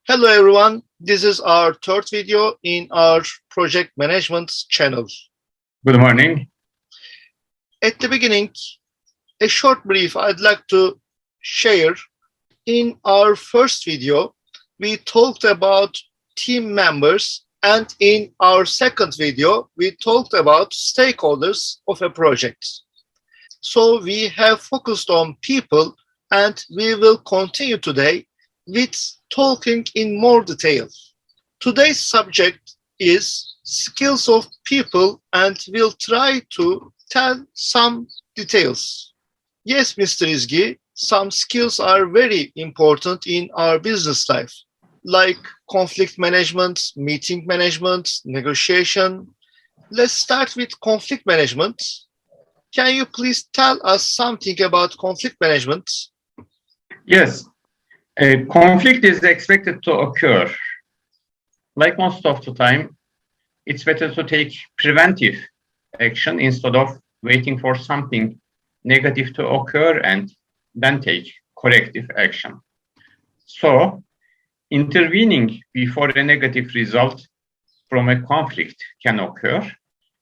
Hello everyone, this is our third video in our project management channel. Good morning. At the beginning, a short brief I'd like to share. In our first video, we talked about team members, and in our second video, we talked about stakeholders of a project. So we have focused on people, and we will continue today with talking in more detail. Today's subject is skills of people, and we'll try to tell some details. Yes, Mr. Izgi, some skills are very important in our business life, like conflict management, meeting management, negotiation. Let's start with conflict management. Can you please tell us something about conflict management? Yes, a conflict is expected to occur. Like most of the time, it's better to take preventive action instead of waiting for something negative to occur and then take corrective action. So, intervening before a negative result from a conflict can occur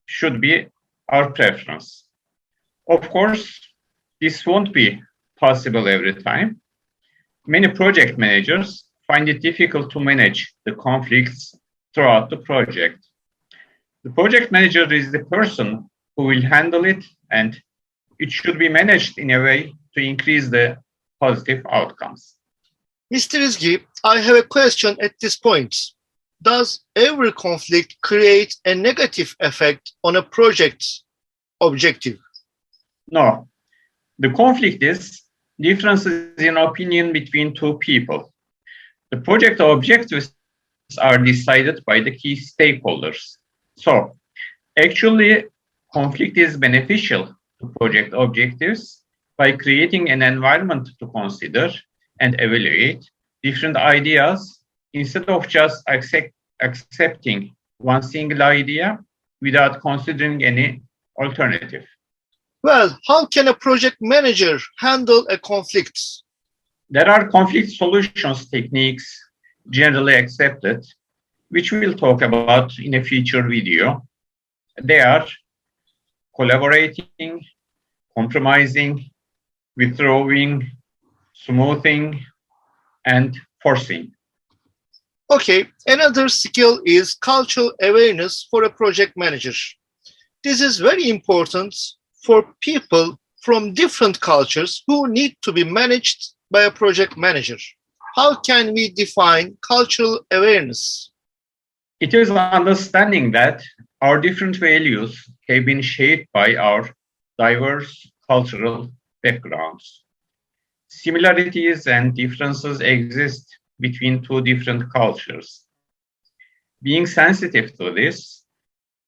should be our preference. Of course, this won't be possible every time. Many project managers find it difficult to manage the conflicts throughout the project. The project manager is the person who will handle it, and it should be managed in a way to increase the positive outcomes. Mr. Izgi, I have a question at this point. Does every conflict create a negative effect on a project's objective? No, the conflict is differences in opinion between two people. The project objectives are decided by the key stakeholders. So, actually, conflict is beneficial to project objectives by creating an environment to consider and evaluate different ideas instead of just accepting one single idea without considering any alternative. Well, how can a project manager handle a conflict? There are conflict solutions techniques generally accepted, which we'll talk about in a future video. They are collaborating, compromising, withdrawing, smoothing, and forcing. Okay, another skill is cultural awareness for a project manager. This is very important for people from different cultures who need to be managed by a project manager. How can we define cultural awareness? It is understanding that our different values have been shaped by our diverse cultural backgrounds. Similarities and differences exist between two different cultures. Being sensitive to this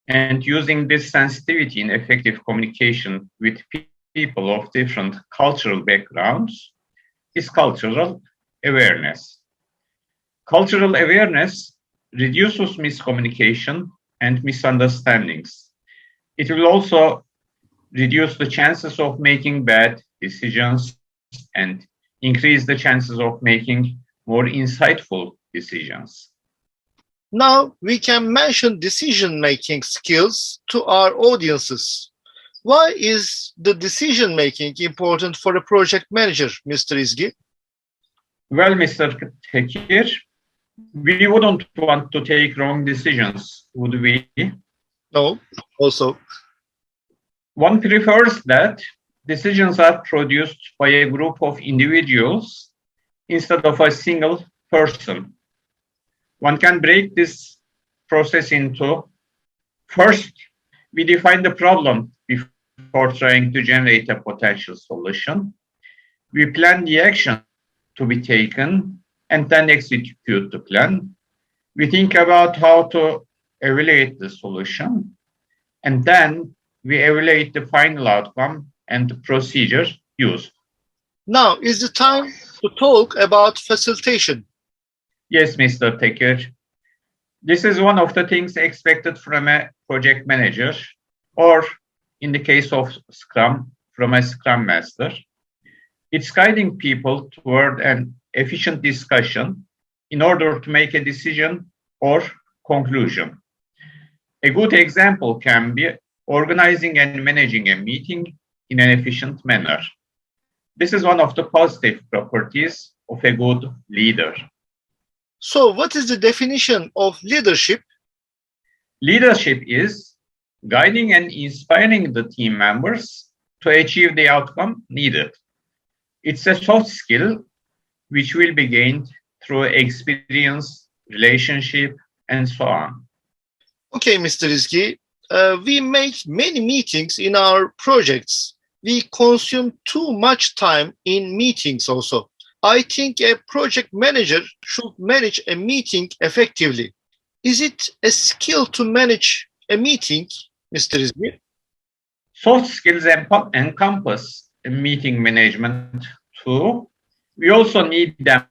and using this sensitivity in effective communication with people of different cultural backgrounds is cultural awareness. Cultural awareness reduces miscommunication and misunderstandings. It will also reduce the chances of making bad decisions and increase the chances of making more insightful decisions. Now we can mention decision-making skills to our audiences. Why is the decision-making important for a project manager, Mr. Izgi? Well, Mr. Tekir, we wouldn't want to take wrong decisions, would we? No, also. One prefers that decisions are produced by a group of individuals instead of a single person. One can break this process into: first, we define the problem before trying to generate a potential solution. We plan the action to be taken and then execute the plan. We think about how to evaluate the solution, and then we evaluate the final outcome and the procedure used. Now is the time to talk about facilitation. Yes, Mr. Tekir. This is one of the things expected from a project manager, or in the case of Scrum, from a Scrum Master. It's guiding people toward an efficient discussion in order to make a decision or conclusion. A good example can be organizing and managing a meeting in an efficient manner. This is one of the positive properties of a good leader. So, what is the definition of leadership? Leadership is guiding and inspiring the team members to achieve the outcome needed. It's a soft skill which will be gained through experience, relationship, and so on. Okay, Mr. Izgi, we make many meetings in our projects. We consume too much time in meetings also. I think a project manager should manage a meeting effectively. Is it a skill to manage a meeting, Mr. Izgi? Soft skills encompass meeting management too. We also need them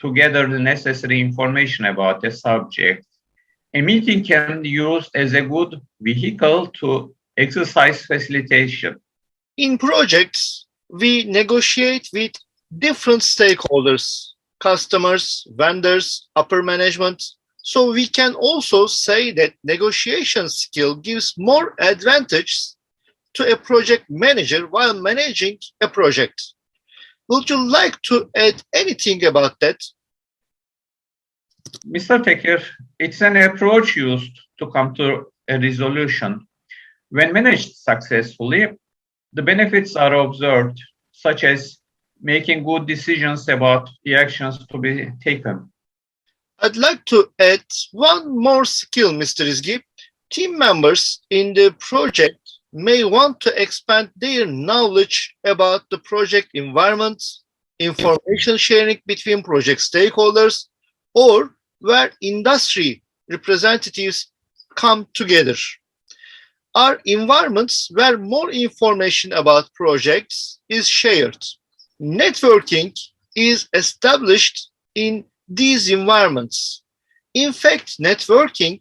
to gather the necessary information about a subject. A meeting can be used as a good vehicle to exercise facilitation. In projects, we negotiate with different stakeholders, customers, vendors, upper management. So we can also say that negotiation skill gives more advantage to a project manager while managing a project. Would you like to add anything about that? Mr. Teker, it's an approach used to come to a resolution. When managed successfully, the benefits are observed, such as making good decisions about the actions to be taken. I'd like to add one more skill, Mr. Izgi. Team members in the project may want to expand their knowledge about the project environment, information sharing between project stakeholders, or where industry representatives come together. Are environments where more information about projects is shared. Networking is established in these environments. In fact, networking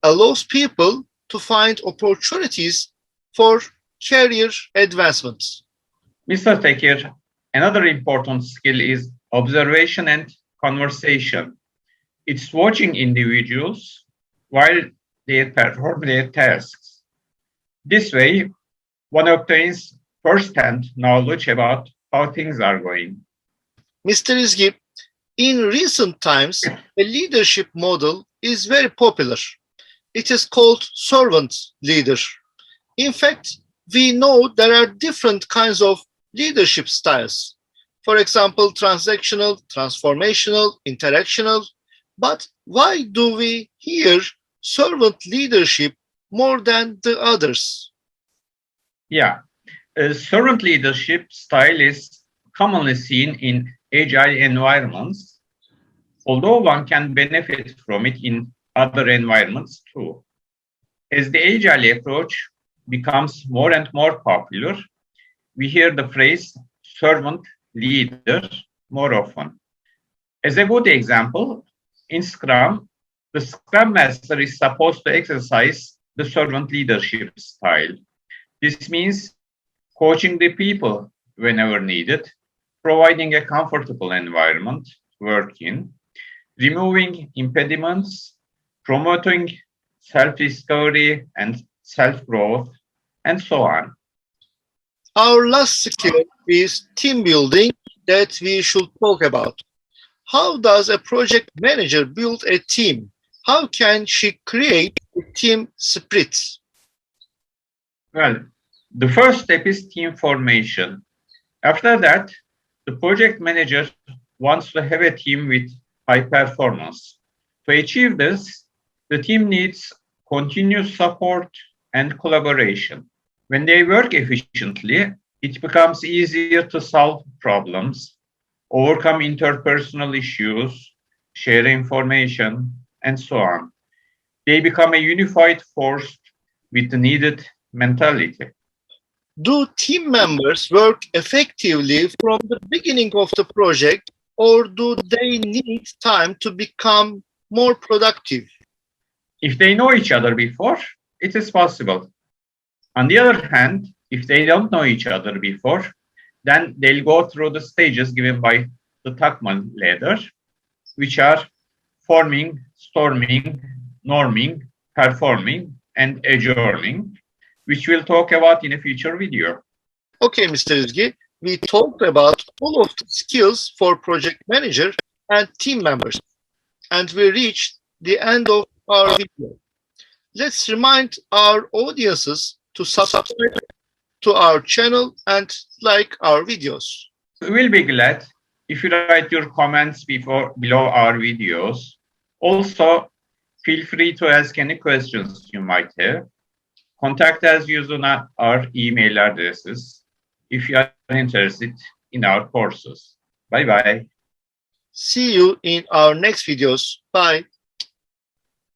allows people to find opportunities for career advancement. Mr. Teker, another important skill is observation and conversation. It's watching individuals while they perform their tasks. This way, one obtains first-hand knowledge about how things are going. Mr. Izgi, in recent times, a leadership model is very popular. It is called servant leader. In fact, we know there are different kinds of leadership styles. For example, transactional, transformational, interactional. But why do we hear servant leadership more than the others? Yeah, a servant leadership style is commonly seen in agile environments, although one can benefit from it in other environments too. As the agile approach becomes more and more popular, we hear the phrase servant leader more often. As a good example, in Scrum, the Scrum Master is supposed to exercise the servant leadership style. This means coaching the people whenever needed, providing a comfortable environment to work in, removing impediments, promoting self-discovery and self-growth, and so on. Our last skill is team building that we should talk about. How does a project manager build a team? How can she create a team spirit? Well, the first step is team formation. After that, the project manager wants to have a team with high performance. To achieve this, the team needs continuous support and collaboration. When they work efficiently, it becomes easier to solve problems, overcome interpersonal issues, share information, and so on. They become a unified force with the needed mentality. Do team members work effectively from the beginning of the project, or do they need time to become more productive? If they know each other before, it is possible. On the other hand, if they don't know each other before, then they'll go through the stages given by the Tuckman ladder, which are forming, storming, norming, performing, and adjourning, which we'll talk about in a future video. Okay, Mr. Izgi, we talked about all of the skills for project manager and team members, and we reached the end of our video. Let's remind our audiences to subscribe to our channel and like our videos. We'll be glad if you write your comments below our videos. Also, feel free to ask any questions you might have. Contact us using our email addresses if you are interested in our courses. Bye-bye. See you in our next videos. Bye.